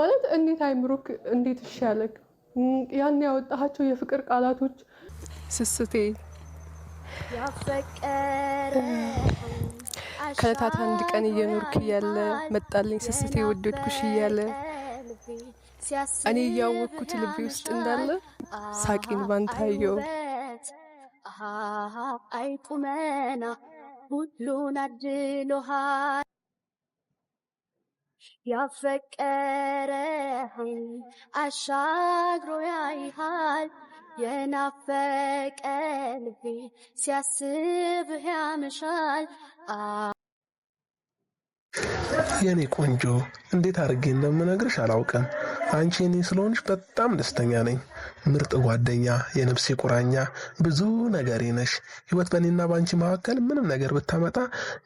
ማለት እንዴት አይምሮክ እንዴት ይሻለክ ያን ያወጣቸው የፍቅር ቃላቶች ስስቴ ያፈቀረ ከለታት አንድ ቀን እየኖርክ ያለ መጣልኝ ስስቴ ወደድኩሽ እያለ እኔ ያወቅኩት ልቤ ውስጥ እንዳለ ሳቂን ባንታየው አይቁመና ሁሉን አድሎሃል ያፈቀረህን አሻግሮ ያይሃል የናፈቀ ልቤ ሲያስብህ ያመሻል። የኔ ቆንጆ እንዴት አድርጌ እንደምነግርሽ አላውቅም። አንቺ እኔ ስለሆንሽ በጣም ደስተኛ ነኝ። ምርጥ ጓደኛ፣ የነፍሴ ቁራኛ፣ ብዙ ነገሬ ነሽ። ህይወት በእኔና በአንቺ መካከል ምንም ነገር ብታመጣ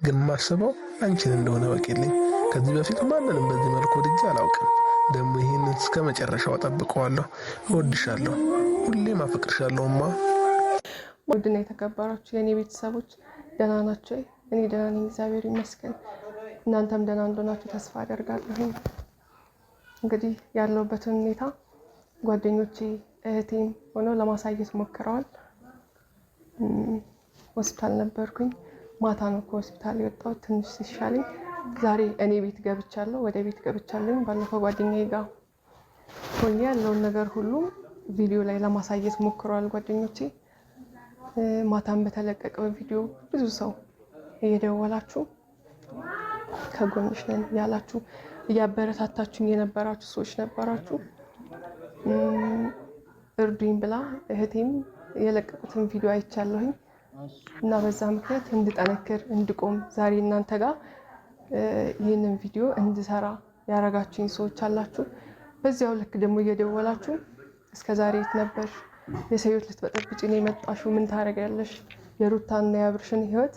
ግን ማስበው አንቺን እንደሆነ ወቂልኝ። ከዚህ በፊት ማንንም በዚህ መልኩ ወድጄ አላውቅም። ደግሞ ይህንን እስከ መጨረሻው ጠብቀዋለሁ። እወድሻለሁ፣ ሁሌም አፈቅርሻለሁማ። ውድና የተከበራችሁ የኔ ቤተሰቦች ደህና ናቸው? እኔ ደህና ነኝ፣ እግዚአብሔር ይመስገን። እናንተም ደህና እንደሆናችሁ ተስፋ አደርጋለሁ። እንግዲህ ያለሁበትን ሁኔታ ጓደኞቼ እህቴም ሆነው ለማሳየት ሞክረዋል። ሆስፒታል ነበርኩኝ። ማታ ነው ከሆስፒታል የወጣሁት ትንሽ ሲሻለኝ። ዛሬ እኔ ቤት ገብቻለሁ፣ ወደ ቤት ገብቻለሁ። ባለፈው ጓደኛዬ ጋር ሆኜ ያለውን ነገር ሁሉ ቪዲዮ ላይ ለማሳየት ሞክረዋል ጓደኞቼ። ማታም በተለቀቀው ቪዲዮ ብዙ ሰው እየደወላችሁ ከጎንሽ ነን ያላችሁ እያበረታታችሁኝ የነበራችሁ ሰዎች ነበራችሁ። እርዱኝ ብላ እህቴም የለቀቁትን ቪዲዮ አይቻለሁኝ እና በዛ ምክንያት እንድጠነክር እንድቆም ዛሬ እናንተ ጋር ይህንን ቪዲዮ እንድሰራ ያረጋችሁኝ ሰዎች አላችሁ። በዚያው ልክ ደግሞ እየደወላችሁ እስከዛሬ የት ነበር? የሰው ህይወት ልትበጠብጪ ነው የመጣሽው፣ ምን ታደርጊያለሽ? የሩታና የአብርሽን ህይወት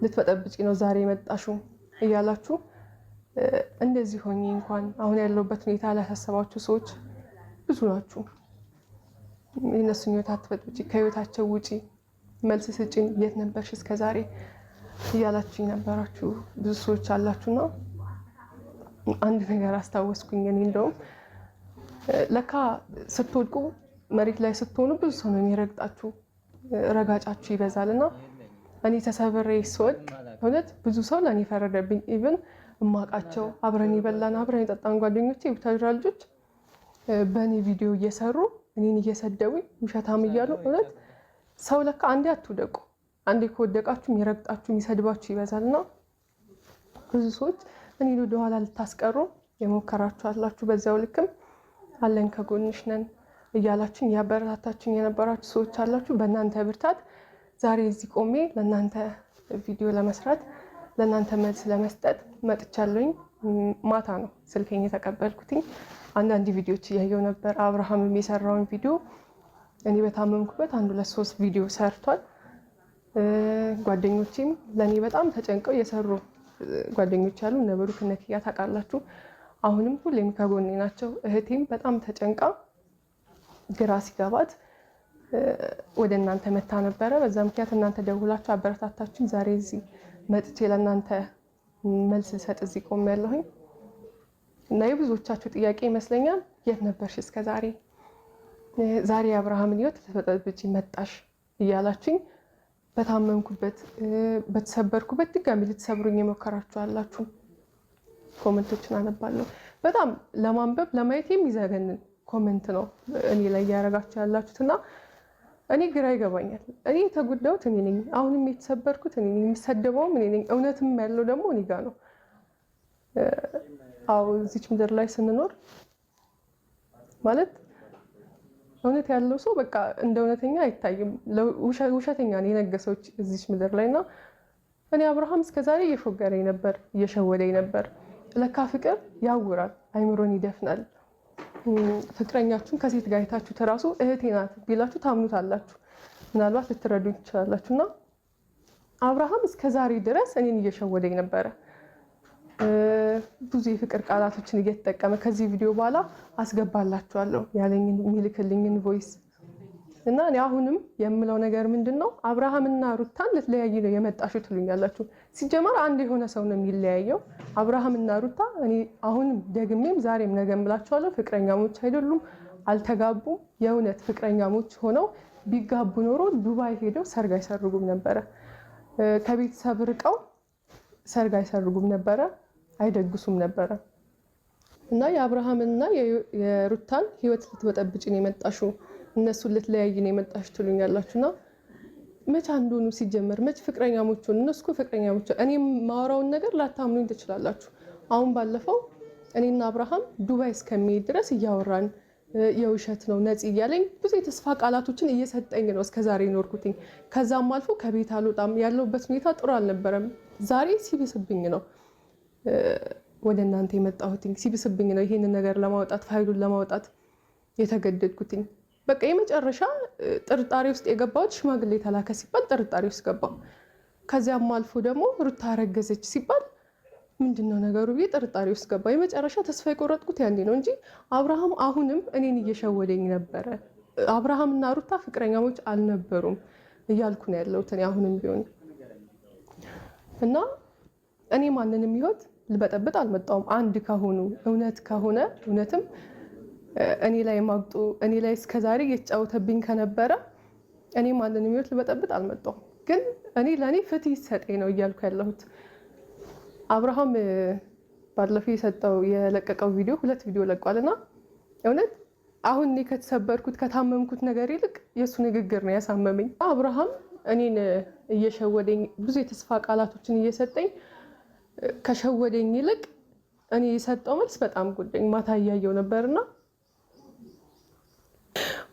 ልትበጠብጪ ነው ዛሬ የመጣሽው እያላችሁ እንደዚህ ሆኜ እንኳን አሁን ያለሁበት ሁኔታ ያላሳሰባችሁ ሰዎች ብዙ ናችሁ። የእነሱን ህይወት አትበጥብጪ፣ ከህይወታቸው ውጪ፣ መልስ ስጪኝ፣ የት ነበርሽ እስከዛሬ እያላችሁ የነበራችሁ ብዙ ሰዎች አላችሁና አንድ ነገር አስታወስኩኝ። እኔ እንደውም ለካ ስትወድቁ መሬት ላይ ስትሆኑ ብዙ ሰው ነው የሚረግጣችሁ፣ ረጋጫችሁ ይበዛልና እኔ ተሰብሬ ስወድቅ እውነት ብዙ ሰው ለእኔ ፈረደብኝ። ኢቭን እማቃቸው አብረን የበላን አብረን የጠጣን ጓደኞቼ የቡታጅራ ልጆች በእኔ ቪዲዮ እየሰሩ እኔን እየሰደቡኝ ውሸታም እያሉ እውነት ሰው ለካ አንዴ አትውደቁ፣ አንዴ ከወደቃችሁ የሚረግጣችሁ የሚሰድባችሁ ይበዛልና ብዙ ሰዎች እኔን ወደኋላ ልታስቀሩ የሞከራችሁ አላችሁ። በዚያው ልክም አለን ከጎንሽ ነን እያላችሁ ያበረታታችሁኝ የነበራችሁ ሰዎች አላችሁ። በእናንተ ብርታት ዛሬ እዚህ ቆሜ ለእናንተ ቪዲዮ ለመስራት ለእናንተ መልስ ለመስጠት መጥቻለሁኝ። ማታ ነው ስልኬን የተቀበልኩትኝ። አንዳንድ ቪዲዮዎች እያየው ነበር። አብርሃምም የሰራውን ቪዲዮ እኔ በታመምኩበት 1-2-3 ቪዲዮ ሰርቷል። ጓደኞቼም ለእኔ በጣም ተጨንቀው የሰሩ ጓደኞች ያሉ እነ ብሩክ እነ ኪያ ታውቃላችሁ። አሁንም ሁሌም ከጎኔ ናቸው። እህቴም በጣም ተጨንቃ ግራ ሲገባት ወደ እናንተ መታ ነበረ። በዛ ምክንያት እናንተ ደውላችሁ አበረታታችሁኝ ዛሬ እዚህ መጥቼ ለእናንተ መልስ ልሰጥ እዚህ ቆሜያለሁኝ እና የብዙዎቻችሁ ጥያቄ ይመስለኛል የት ነበርሽ እስከዛሬ? ዛሬ የአብርሃምን ህይወት ልትበጠብጪ መጣሽ እያላችሁኝ በታመምኩበት በተሰበርኩበት ድጋሚ ልትሰብሩኝ የሞከራችሁ አላችሁ። ኮሜንቶችን አነባለሁ። በጣም ለማንበብ ለማየት የሚዘገንን ኮሜንት ነው እኔ ላይ ያረጋችሁ ያላችሁትና እኔ ግራ ይገባኛል። እኔ የተጎዳሁት እኔ ነኝ። አሁንም የተሰበርኩት እኔ ነኝ። የሚሰደበውም እኔ ነኝ። እውነትም ያለው ደግሞ እኔ ጋር ነው። አዎ እዚች ምድር ላይ ስንኖር ማለት እውነት ያለው ሰው በቃ እንደ እውነተኛ አይታይም። ውሸተኛ ነው የነገሰው እዚች ምድር ላይና እኔ አብርሃም እስከዛሬ እየፎገረኝ ነበር፣ እየሸወደኝ ነበር። ለካ ፍቅር ያውራል፣ አይምሮን ይደፍናል። ፍቅረኛችሁን ከሴት ጋር አይታችሁ ተራሱ እህቴ ናት ቢላችሁ ታምኑታላችሁ። ምናልባት ልትረዱኝ ትችላላችሁና አብርሃም እስከዛሬ ድረስ እኔን እየሸወደኝ ነበረ። ብዙ የፍቅር ቃላቶችን እየተጠቀመ ከዚህ ቪዲዮ በኋላ አስገባላችኋለሁ ያለኝን የሚልክልኝን ቮይስ እና እኔ አሁንም የምለው ነገር ምንድነው አብርሃምና ሩታን ልትለያይ ነው የመጣሽው ትሉኛላችሁ። ሲጀመር አንድ የሆነ ሰው ነው የሚለያየው። አብርሃም እና ሩታ እኔ አሁንም ደግሜም ዛሬም ነገም ብላችኋለሁ፣ ፍቅረኛሞች አይደሉም፣ አልተጋቡም። የእውነት ፍቅረኛሞች ሆነው ቢጋቡ ኖሮ ዱባይ ሄደው ሰርግ አይሰርጉም ነበረ። ከቤተሰብ ርቀው ሰርግ አይሰርጉም ነበረ፣ አይደግሱም ነበረ። እና የአብርሃምና የሩታን ህይወት ልትበጠብጭ ነው የመጣሽው፣ እነሱን ልትለያይ ነው የመጣሽ ትሉኛላችሁና መቼ እንደሆኑ ሲጀመር መቼ ፍቅረኛሞች ሆኑ? እነሱ እኮ ፍቅረኛሞች። እኔ ማወራውን ነገር ላታምኑኝ ትችላላችሁ። አሁን ባለፈው እኔና አብርሃም ዱባይ እስከሚሄድ ድረስ እያወራን የውሸት ነው ነፂ እያለኝ ብዙ የተስፋ ቃላቶችን እየሰጠኝ ነው እስከዛሬ ኖርኩትኝ። ከዛም አልፎ ከቤት አልወጣም፣ ያለሁበት ሁኔታ ጥሩ አልነበረም። ዛሬ ሲብስብኝ ነው ወደ እናንተ የመጣሁትኝ። ሲብስብኝ ነው ይሄንን ነገር ለማውጣት ፋይሉን ለማውጣት የተገደድኩትኝ። በቃ የመጨረሻ ጥርጣሬ ውስጥ የገባሁት ሽማግሌ ተላከ ሲባል ጥርጣሬ ውስጥ ገባሁ። ከዚያም አልፎ ደግሞ ሩታ አረገዘች ሲባል ምንድነው ነገሩ ብዬ ጥርጣሬ ውስጥ ገባ። የመጨረሻ ተስፋ የቆረጥኩት ያኔ ነው እንጂ አብርሃም አሁንም እኔን እየሸወደኝ ነበረ። አብርሃም እና ሩታ ፍቅረኛሞች አልነበሩም እያልኩ ነው ያለሁት እኔ አሁንም ቢሆን እና እኔ ማንንም ህይወት ልበጠብጥ አልመጣሁም። አንድ ከሆኑ እውነት ከሆነ እውነትም እኔ ላይ ማግጡ እኔ ላይ እስከዛሬ የተጫወተብኝ ከነበረ እኔ ማንንም ህይወት ልበጠብጥ አልመጣሁም። ግን እኔ ለእኔ ፍትህ ይሰጠኝ ነው እያልኩ ያለሁት። አብርሃም ባለፈው የሰጠው የለቀቀው ቪዲዮ 2 ቪዲዮ ለቋልና እውነት አሁን እኔ ከተሰበርኩት ከታመምኩት ነገር ይልቅ የእሱ ንግግር ነው ያሳመመኝ። አብርሃም እኔን እየሸወደኝ ብዙ የተስፋ ቃላቶችን እየሰጠኝ ከሸወደኝ ይልቅ እኔ የሰጠው መልስ በጣም ጎዳኝ። ማታ እያየው ነበርና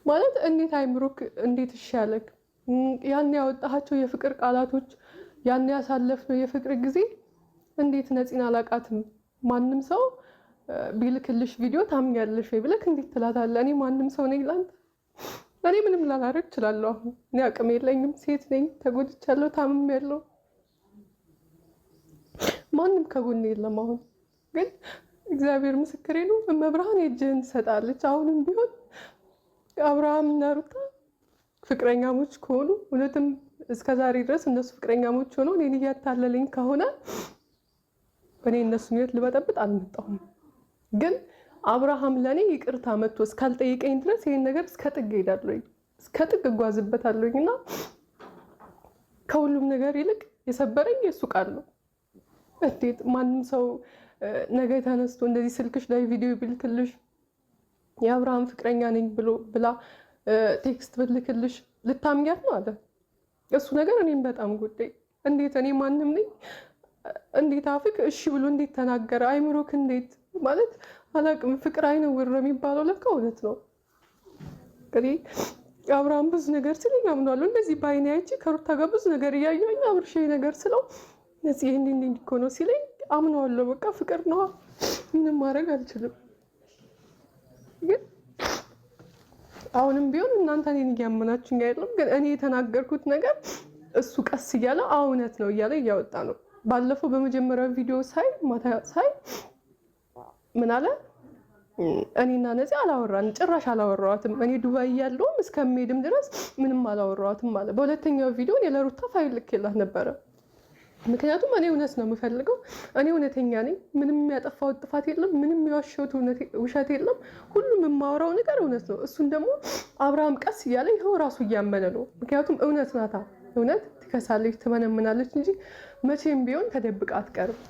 ማለት እንዴት አይምሮክ እንዴት ይሻለክ ያን ያወጣሃቸው የፍቅር ቃላቶች ያን ያሳለፍነው የፍቅር ጊዜ እንዴት ነፂን አላቃትም ማንም ሰው ቢልክልሽ ቪዲዮ ታምኛለሽ ወይ ብለክ እንዴት ትላታለህ? እኔ ማንም ሰው ነኝ ላንተ? እኔ ምንም ላላረግ እችላለሁ። አሁን እኔ አቅም የለኝም፣ ሴት ነኝ፣ ተጎድቻለሁ፣ ታምሜያለሁ። ማንም ከጎኔ የለም። አሁን ግን እግዚአብሔር ምስክሬ ነው፣ መብርሃን የእጅህን ትሰጣለች። አሁንም ቢሆን አብርሃም እና ሩታ ፍቅረኛሞች ከሆኑ እውነትም እስከዛሬ ድረስ እነሱ ፍቅረኛሞች ሆነው እኔን እያታለለኝ ከሆነ እኔ እነሱን ህይወት ልበጠብጥ አልመጣሁም። ግን አብርሃም ለኔ ይቅርታ መጥቶ እስካልጠይቀኝ ድረስ ይሄን ነገር እስከ ጥግ ሄዳለሁ፣ እስከ ጥግ እጓዝበታለሁና ከሁሉም ነገር ይልቅ የሰበረኝ የሱ ቃል ነው። እንዴት ማንም ሰው ነገ ተነስቶ እንደዚህ ስልክሽ ላይ ቪዲዮ ቢልክልሽ የአብርሃም ፍቅረኛ ነኝ ብላ ቴክስት ብትልክልሽ ልታምኛት ነው አለ። እሱ ነገር እኔም በጣም ጉዳይ እንዴት እኔ ማንም ነኝ እንዴት አፍክ እሺ ብሎ እንዴት ተናገረ? አይምሮክ እንዴት ማለት አላቅም። ፍቅር አይነውር የሚባለው ለካ እውነት ነው። እንግዲህ አብርሃም ብዙ ነገር ሲለኝ አምናለሁ። እንደዚህ በአይኔ አይቼ ከሩታ ጋር ብዙ ነገር እያየሁኝ አብርሽ ነገር ስለው እዚህ እንዴ እኮ ነው ሲለኝ አምናለሁ። በቃ ፍቅር ነው፣ ምንም ማድረግ አልችልም። ግን አሁንም ቢሆን እናንተ እኔን እያመናችሁኝ አይደለም። ግን እኔ የተናገርኩት ነገር እሱ ቀስ እያለ እውነት ነው እያለ እያወጣ ነው። ባለፈው በመጀመሪያው ቪዲዮ ማታ ሳይ ምን አለ? እኔና ነፂ አላወራን፣ ጭራሽ አላወራዋትም። እኔ ዱባይ ያለውም እስከምሄድም ድረስ ምንም አላወራዋትም ማለት። በሁለተኛው ቪዲዮ እኔ ለሩታ ፋይል ልኬላት ነበረ። ምክንያቱም እኔ እውነት ነው የምፈልገው። እኔ እውነተኛ ነኝ። ምንም ያጠፋሁት ጥፋት የለም። ምንም የዋሸሁት ውሸት የለም። ሁሉም የማወራው ነገር እውነት ነው። እሱን ደግሞ አብርሃም ቀስ እያለ ይኸው ራሱ እያመነ ነው። ምክንያቱም እውነት ናታ። እውነት ትከሳለች፣ ትመነምናለች እንጂ መቼም ቢሆን ተደብቃ አትቀርም።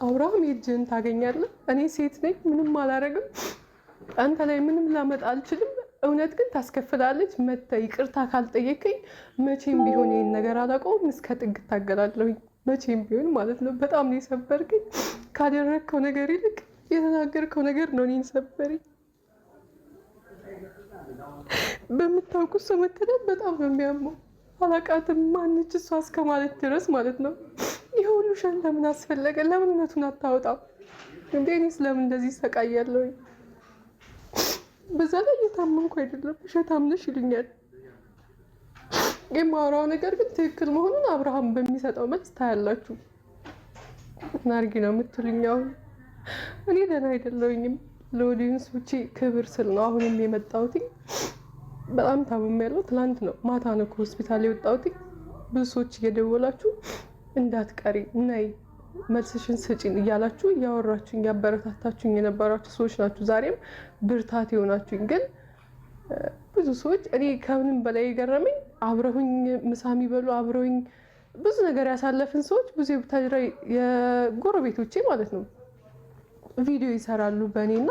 አብርሃም የእጅህን ታገኛለህ። እኔ ሴት ነኝ፣ ምንም አላረግም። አንተ ላይ ምንም ላመጣ አልችልም። እውነት ግን ታስከፍላለች። መተህ ይቅርታ ካልጠየቀኝ መቼም ቢሆን ይሄን ነገር አላውቀውም። እስከ ጥግ እታገላለሁኝ። መቼም ቢሆን ማለት ነው። በጣም ነው የሰበርከኝ። ካደረግከው ነገር ይልቅ የተናገርከው ነገር ነው እኔን ሰበረኝ። በምታውቁት ሰው መተዳት በጣም ነው የሚያመው። አላቃትም ማንች እሷ እስከ ማለት ድረስ ማለት ነው። ይሄ ሁሉ ውሸት ለምን አስፈለገ? ለምን እውነቱን አታወጣም እንዴ? እኔስ ለምን እንደዚህ ሰቃያለሁ? በዛ ላይ እየታመንኩ አይደለም። ውሸታም ነሽ ይሉኛል። የማወራው ነገር ግን ትክክል መሆኑን አብርሃም በሚሰጠው መልስ ታያላችሁ። ናርጊ ነው የምትሉኝ። አሁን እኔ ደህና አይደለሁኝም። ለኦዲየንሶቼ ክብር ስል ነው አሁንም የመጣሁት። በጣም ታምሜያለሁ። ትናንት ነው ማታ ነው ከሆስፒታል የወጣሁት። ብዙ ሰዎች እየደወላችሁ እንዳትቀሪ ነይ መልስሽን ስጪን እያላችሁ እያወራችሁኝ ያበረታታችሁኝ የነበራችሁ ሰዎች ናችሁ። ዛሬም ብርታት የሆናችሁኝ። ግን ብዙ ሰዎች እኔ ከምንም በላይ የገረመኝ አብረውኝ ምሳ የሚበሉ አብረውኝ ብዙ ነገር ያሳለፍን ሰዎች ብዙ የጎረቤቶቼ ማለት ነው ቪዲዮ ይሰራሉ በእኔና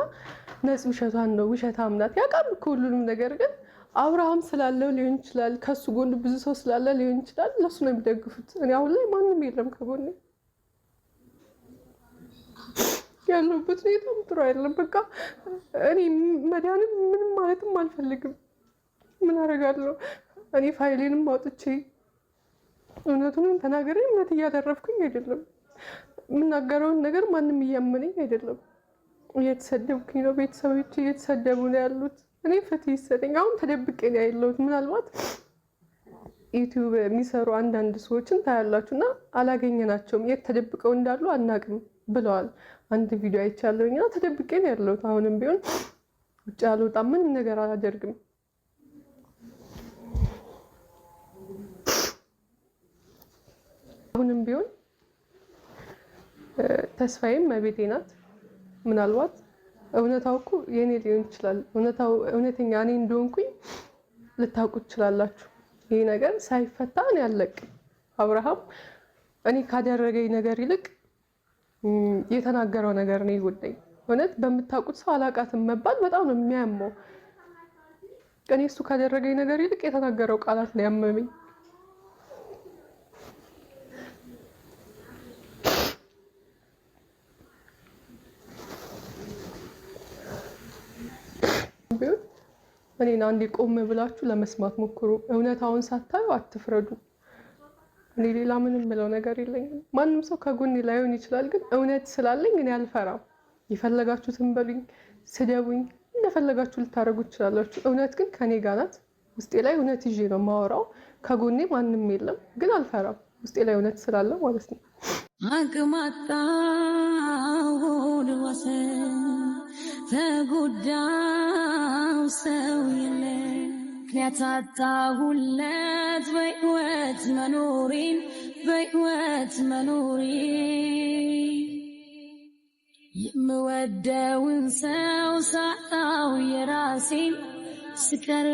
ነፂ ውሸቷን ነው ውሸታም ናት ያውቃሉ ሁሉንም ነገር። ግን አብርሃም ስላለው ሊሆን ይችላል፣ ከሱ ጎን ብዙ ሰው ስላለ ሊሆን ይችላል፣ ለሱ ነው የሚደግፉት። እኔ አሁን ላይ ማንም የለም ከጎኔ። ያለሁበት ሁኔታም ጥሩ አይደለም። በቃ እኔ መዳንም ምንም ማለትም አልፈልግም። ምን አደርጋለሁ? እኔ ፋይሌንም አውጥቼ እውነቱንም ተናግሬ እምነት እያደረፍኩኝ አይደለም። የምናገረውን ነገር ማንም እያመነኝ አይደለም። እየተሰደብኩኝ ነው። ቤተሰቦቼ እየተሰደቡ ነው ያሉት። እኔ ፍትህ ይሰጠኝ። አሁን ተደብቄ ነው ያለሁት። ምናልባት ዩቲዩብ የሚሰሩ አንዳንድ ሰዎችን ታያላችሁ እና አላገኘናቸውም፣ የት ተደብቀው እንዳሉ አናቅም ብለዋል። አንድ ቪዲዮ አይቻለሁኝ እና ተደብቄ ነው ያለሁት። አሁንም ቢሆን ውጭ አልወጣም፣ ምንም ነገር አላደርግም። አሁንም ቢሆን ተስፋዬም መቤቴ ናት። ምናልባት እውነታው እኮ የኔ ሊሆን ይችላል። እውነተኛ እኔ እንደሆንኩኝ ልታውቁ ትችላላችሁ። ይሄ ነገር ሳይፈታ እኔ አልለቅም። አብርሃም እኔ ካደረገኝ ነገር ይልቅ የተናገረው ነገር ነው ይጎዳኝ። እውነት በምታውቁት ሰው አላቃትም መባል በጣም ነው የሚያመው። እኔ እሱ ካደረገኝ ነገር ይልቅ የተናገረው ቃላት ነው ያመመኝ። እኔን አንዴ ቆም ብላችሁ ለመስማት ሞክሩ። እውነታውን ሳታዩ አትፍረዱ። እኔ ሌላ ምንም ምለው ነገር የለኝም። ማንም ሰው ከጎኔ ላይሆን ይችላል፣ ግን እውነት ስላለኝ እኔ አልፈራም። የፈለጋችሁትን በሉኝ፣ ስደቡኝ፣ እንደፈለጋችሁ ልታደርጉ ትችላላችሁ። እውነት ግን ከኔ ጋር ናት። ውስጤ ላይ እውነት ይዤ ነው የማወራው። ከጎኔ ማንም የለም፣ ግን አልፈራም። ውስጤ ላይ እውነት ስላለ ማለት ነው። አቅማጣው ወሰን ተጎዳው ሰው የለ ምክንያት አጣሁለት በሕይወት መኖሬ የምወደውን ሰው ሳጣው የራሴን ስቀር